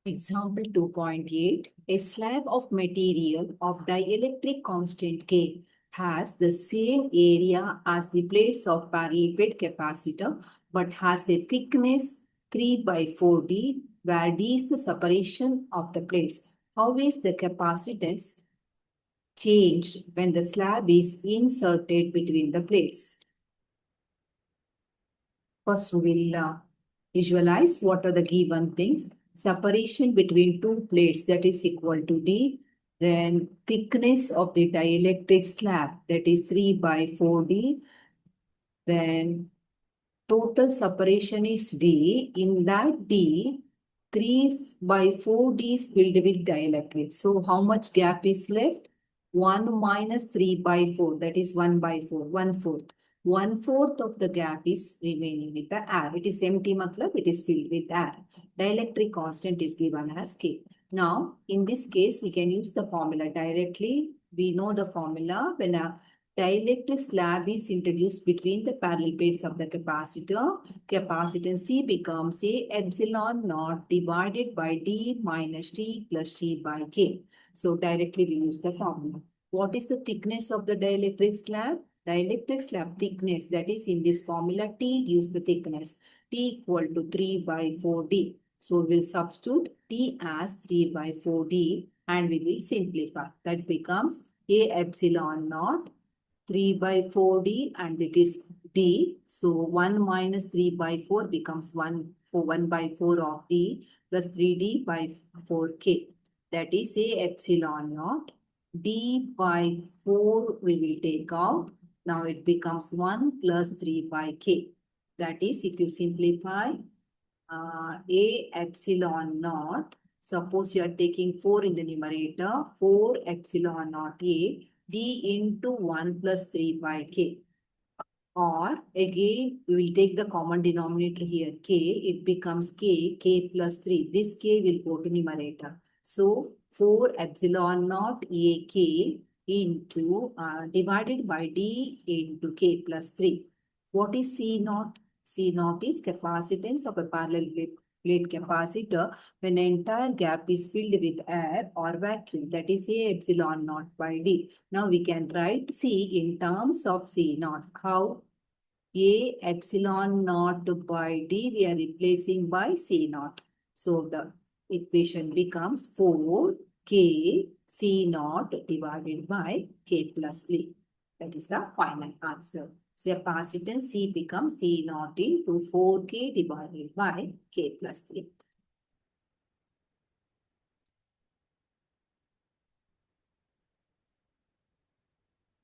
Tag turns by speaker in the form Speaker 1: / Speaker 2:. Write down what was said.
Speaker 1: Example 2.8. A slab of material of dielectric constant K has the same area as the plates of parallel plate capacitor but has a thickness 3 by 4D where D is the separation of the plates. How is the capacitance changed when the slab is inserted between the plates? First, we will visualize what are the given things. Separation between two plates, that is equal to D. Then thickness of the dielectric slab, that is 3 by 4D. Then total separation is D. In that D, 3 by 4D is filled with dielectric. So how much gap is left? 1 minus 3 by 4, that is 1 by 4, 1/4. 1/4 of the gap is remaining with the air. It is empty, matlab it is filled with air. Dielectric constant is given as K. Now, in this case, we can use the formula directly. We know the formula when a dielectric slab is introduced between the parallel plates of the capacitor. Capacitance C becomes A epsilon naught divided by D minus T plus T by K. So directly we use the formula. What is the thickness of the dielectric slab? Dielectric slab thickness, that is in this formula, T gives the thickness. T equal to 3 by 4D. So we'll substitute T as 3 by 4D and we will simplify. That becomes A epsilon naught 3 by 4D and it is D. So 1 minus 3 by 4 becomes 1 by 4 of D plus 3D by 4K. That is A epsilon naught. D by 4 we will take out. Now it becomes 1 plus 3 by K. That is, if you simplify A epsilon naught, suppose you are taking 4 in the numerator, 4 epsilon naught A, D into 1 plus 3 by K. Or again, we will take the common denominator here, K. It becomes K plus 3. This K will go to numerator. So, 4 epsilon naught AK into divided by D into K plus 3. What is C naught? C naught is capacitance of a parallel plate capacitor when the entire gap is filled with air or vacuum. That is A epsilon naught by D. Now we can write C in terms of C naught. How? A epsilon naught by D we are replacing by C naught. So the equation becomes 4K C naught divided by K plus 3. That is the final answer. Capacitance C becomes C naught into 4K divided by K plus 3.